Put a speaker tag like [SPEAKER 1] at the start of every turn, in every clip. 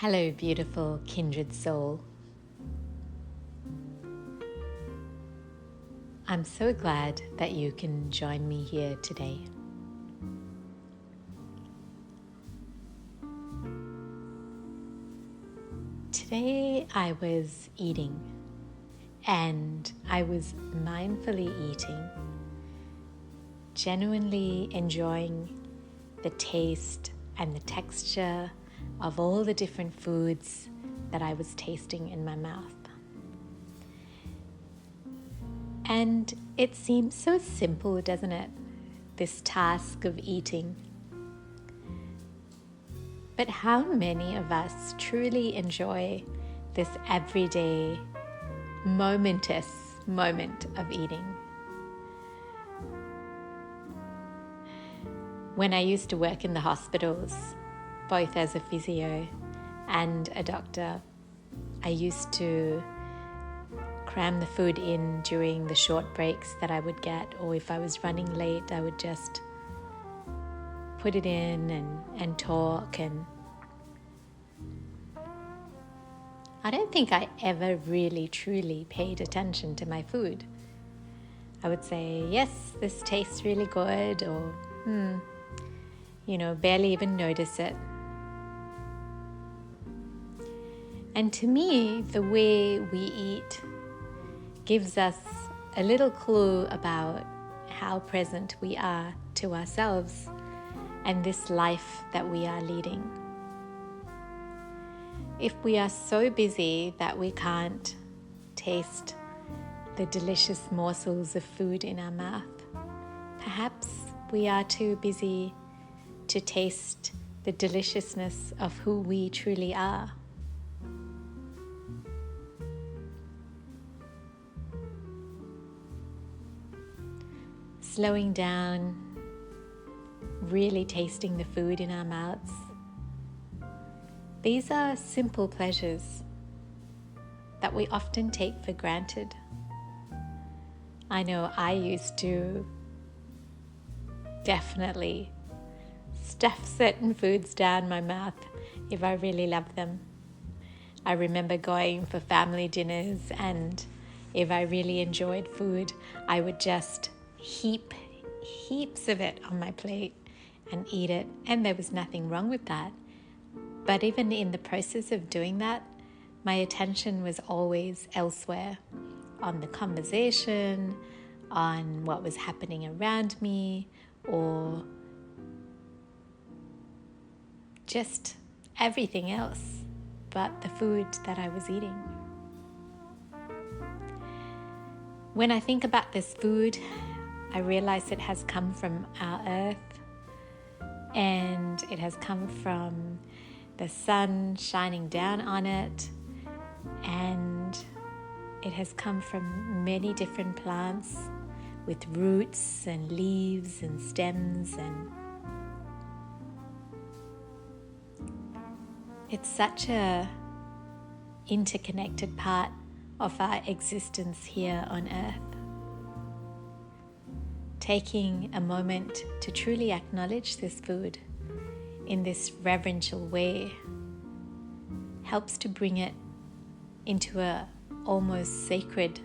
[SPEAKER 1] Hello, beautiful kindred soul. I'm so glad that you can join me here today. Today I was eating, and I was mindfully eating, genuinely enjoying the taste and the texture of all the different foods that I was tasting in my mouth. And it seems so simple, doesn't it? This task of eating. But how many of us truly enjoy this everyday, momentous moment of eating? When I used to work in the hospitals, both as a physio and a doctor, I used to cram the food in during the short breaks that I would get, or if I was running late, I would just put it in and talk. And I don't think I ever really truly paid attention to my food. I would say, yes, this tastes really good, or barely even notice it. And to me, the way we eat gives us a little clue about how present we are to ourselves and this life that we are leading. If we are so busy that we can't taste the delicious morsels of food in our mouth, perhaps we are too busy to taste the deliciousness of who we truly are. Slowing down, really tasting the food in our mouths. These are simple pleasures that we often take for granted. I know I used to definitely stuff certain foods down my mouth if I really loved them. I remember going for family dinners, and if I really enjoyed food, I would just heaps of it on my plate and eat it, and there was nothing wrong with that. But even in the process of doing that, my attention was always elsewhere, on the conversation, on what was happening around me, or just everything else but the food that I was eating. When I think about this food, I realize it has come from our earth, and it has come from the sun shining down on it, and it has come from many different plants with roots and leaves and stems, and it's such a interconnected part of our existence here on earth. Taking a moment to truly acknowledge this food in this reverential way helps to bring it into a almost sacred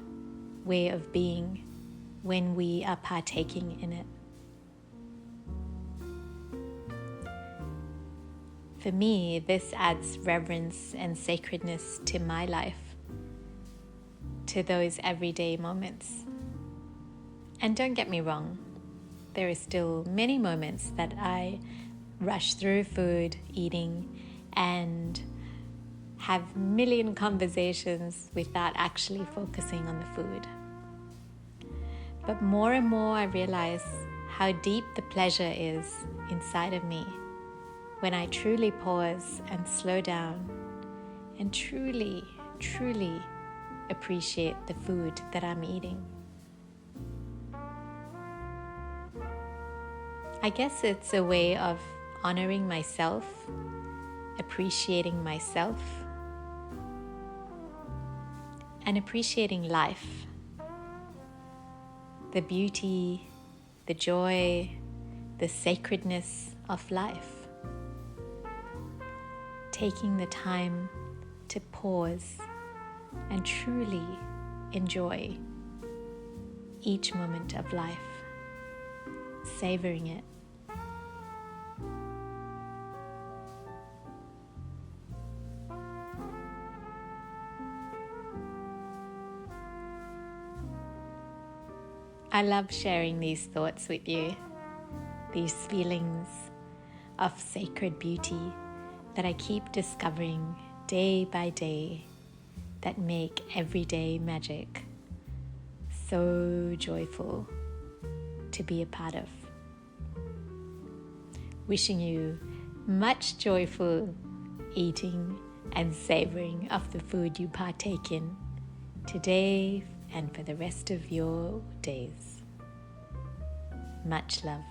[SPEAKER 1] way of being when we are partaking in it. For me, this adds reverence and sacredness to my life, to those everyday moments. And don't get me wrong, there are still many moments that I rush through food, eating, and have a million conversations without actually focusing on the food. But more and more I realize how deep the pleasure is inside of me when I truly pause and slow down and truly, truly appreciate the food that I'm eating. I guess it's a way of honoring myself, appreciating myself, and appreciating life, the beauty, the joy, the sacredness of life. taking the time to pause and truly enjoy each moment of life, savoring it. I love sharing these thoughts with you, these feelings of sacred beauty that I keep discovering day by day that make everyday magic so joyful to be a part of. Wishing you much joyful eating and savoring of the food you partake in today and for the rest of your days. Much love.